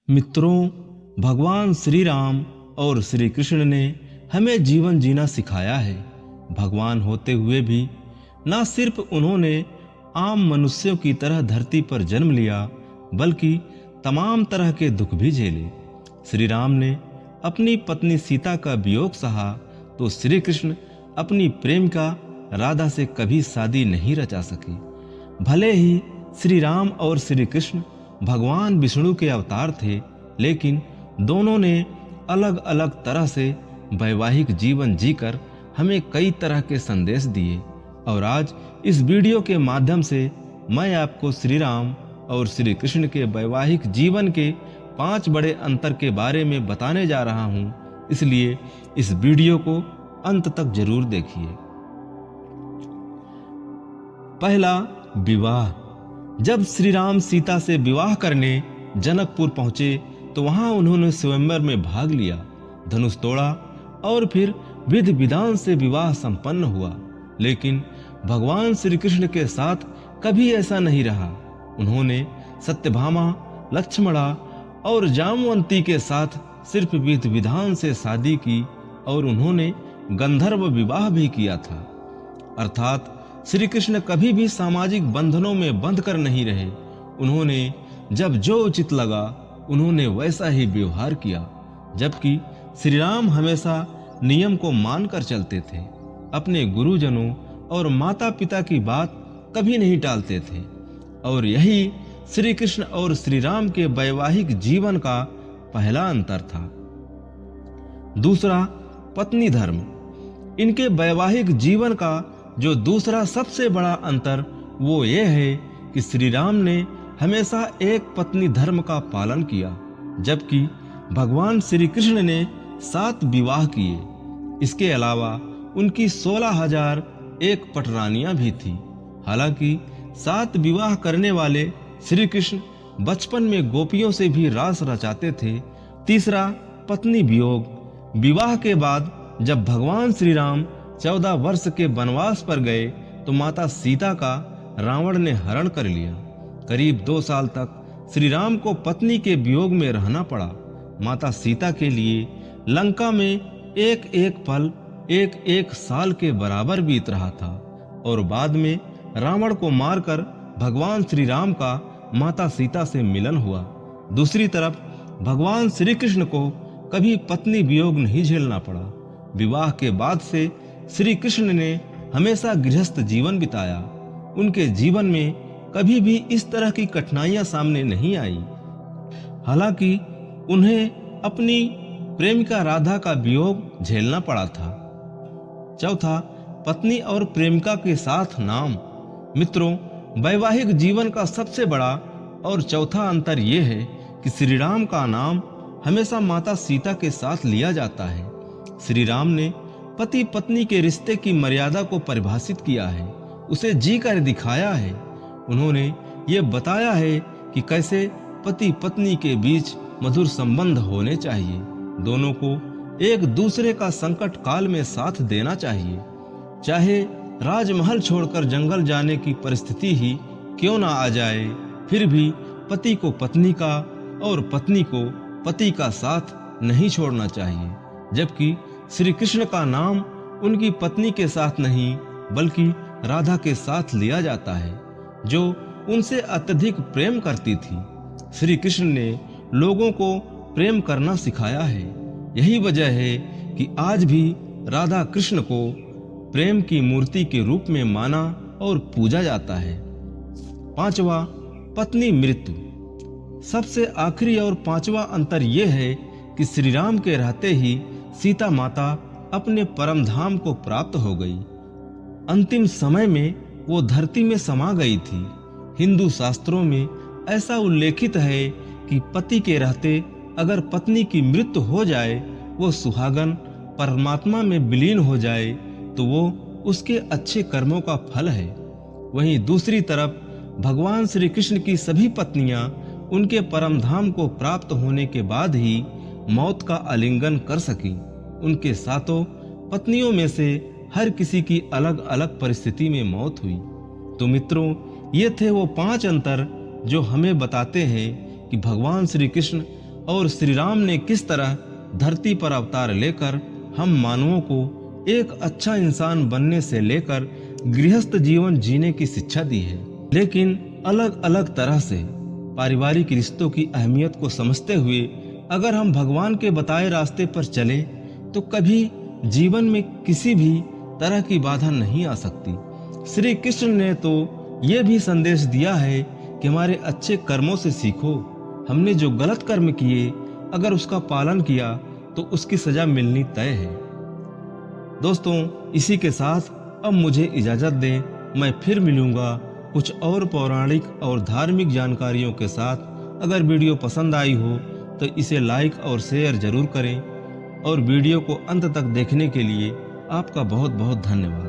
मित्रों, भगवान श्री राम और श्री कृष्ण ने हमें जीवन जीना सिखाया है। भगवान होते हुए भी न सिर्फ उन्होंने आम मनुष्यों की तरह धरती पर जन्म लिया, बल्कि तमाम तरह के दुख भी झेले। श्री राम ने अपनी पत्नी सीता का वियोग सहा, तो श्री कृष्ण अपनी प्रेमिका राधा से कभी शादी नहीं रचा सके। भले ही श्री राम और श्री कृष्ण भगवान विष्णु के अवतार थे, लेकिन दोनों ने अलग अलग तरह से वैवाहिक जीवन जीकर हमें कई तरह के संदेश दिए। और आज इस वीडियो के माध्यम से मैं आपको श्री राम और श्री कृष्ण के वैवाहिक जीवन के 5 बड़े अंतर के बारे में बताने जा रहा हूं, इसलिए इस वीडियो को अंत तक जरूर देखिए। पहला, विवाह। जब श्री राम सीता से विवाह करने जनकपुर पहुंचे तो वहां उन्होंने स्वयंवर में भाग लिया, धनुष तोड़ा और फिर विधि विधान से विवाह संपन्न हुआ। लेकिन भगवान श्री कृष्ण के साथ कभी ऐसा नहीं रहा। उन्होंने सत्यभामा, लक्ष्मणा और जामवंती के साथ सिर्फ विधि विधान से शादी की और उन्होंने गंधर्व विवाह भी किया था। अर्थात श्री कृष्ण कभी भी सामाजिक बंधनों में बंध कर नहीं रहे। उन्होंने जब जो उचित लगा उन्होंने वैसा ही व्यवहार किया, जबकि श्री राम हमेशा नियम को मानकर चलते थे। अपने गुरुजनों और माता पिता की बात कभी नहीं टालते थे। और यही श्री कृष्ण और श्री राम के वैवाहिक जीवन का पहला अंतर था। दूसरा, पत्नी धर्म। इनके वैवाहिक जीवन का जो दूसरा सबसे बड़ा अंतर वो ये है कि श्री राम ने हमेशा एक पत्नी धर्म का पालन किया, जबकि भगवान श्री कृष्ण ने 7 विवाह किए। इसके अलावा उनकी 16,001 पटरानियां भी थी। हालांकि 7 विवाह करने वाले श्री कृष्ण बचपन में गोपियों से भी रास रचाते थे। तीसरा, पत्नी वियोग। विवाह के बाद जब भगवान श्री राम 14 वर्ष के वनवास पर गए तो माता सीता का रावण ने हरण कर लिया। करीब 2 साल तक श्री राम को पत्नी के वियोग में रहना पड़ा। माता सीता के लिए लंका में एक एक पल एक एक साल के बराबर बीत रहा था। और बाद में रावण को मारकर भगवान श्री राम का माता सीता से मिलन हुआ। दूसरी तरफ भगवान श्री कृष्ण को कभी पत्नी वियोग नहीं झेलना पड़ा। विवाह के बाद से श्री कृष्ण ने हमेशा गृहस्थ जीवन बिताया। उनके जीवन में कभी भी इस तरह की कठिनाइयां सामने नहीं आई। हालांकि उन्हें अपनी प्रेमिका राधा का वियोग झेलना पड़ा था। चौथा, पत्नी और प्रेमिका के साथ नाम। मित्रों, वैवाहिक जीवन का सबसे बड़ा और चौथा अंतर यह है कि श्री राम का नाम हमेशा माता सीता के साथ लिया जाता है। श्री राम ने पति पत्नी के रिश्ते की मर्यादा को परिभाषित किया है, उसे जी कर दिखाया है। उन्होंने ये बताया है कि कैसे पति पत्नी के बीच मधुर संबंध होने चाहिए। दोनों को एक दूसरे का संकट काल में साथ देना चाहिए, चाहे राजमहल छोड़कर जंगल जाने की परिस्थिति ही क्यों ना आ जाए। फिर भी पति को पत्नी का और पत्नी को पति का साथ नहीं छोड़ना चाहिए। जबकि श्री कृष्ण का नाम उनकी पत्नी के साथ नहीं बल्कि राधा के साथ लिया जाता है, जो उनसे अत्यधिक प्रेम करती थी। श्री कृष्ण ने लोगों को प्रेम करना सिखाया है। यही वजह है कि आज भी राधा कृष्ण को प्रेम की मूर्ति के रूप में माना और पूजा जाता है। पांचवा, पत्नी मृत्यु। सबसे आखिरी और 5वां अंतर यह है कि श्री राम के रहते ही सीता माता अपने परम धाम को प्राप्त हो गई। अंतिम समय में वो धरती में समा गई थी। हिंदू शास्त्रों में ऐसा उल्लेखित है कि पति के रहते अगर पत्नी की मृत्यु हो जाए, वो सुहागन परमात्मा में विलीन हो जाए तो वो उसके अच्छे कर्मों का फल है। वहीं दूसरी तरफ भगवान श्री कृष्ण की सभी पत्नियां उनके परम धाम को प्राप्त होने के बाद ही मौत का आलिंगन कर सकी। उनके सातों पत्नियों में से हर किसी की अलग अलग परिस्थिति में मौत हुई। तो मित्रों, ये थे वो 5 अंतर जो हमें बताते हैं कि भगवान श्री कृष्ण और श्री राम ने किस तरह धरती पर अवतार लेकर हम मानवों को एक अच्छा इंसान बनने से लेकर गृहस्थ जीवन जीने की शिक्षा दी है, लेकिन अलग अलग तरह से। पारिवारिक रिश्तों की अहमियत को समझते हुए अगर हम भगवान के बताए रास्ते पर चले तो कभी जीवन में किसी भी तरह की बाधा नहीं आ सकती। श्री कृष्ण ने तो ये भी संदेश दिया है कि हमारे अच्छे कर्मों से सीखो। हमने जो गलत कर्म किए अगर उसका पालन किया तो उसकी सजा मिलनी तय है। दोस्तों, इसी के साथ अब मुझे इजाजत दें। मैं फिर मिलूंगा कुछ और पौराणिक और धार्मिक जानकारियों के साथ। अगर वीडियो पसंद आई हो तो इसे लाइक और शेयर जरूर करें और वीडियो को अंत तक देखने के लिए आपका बहुत बहुत धन्यवाद।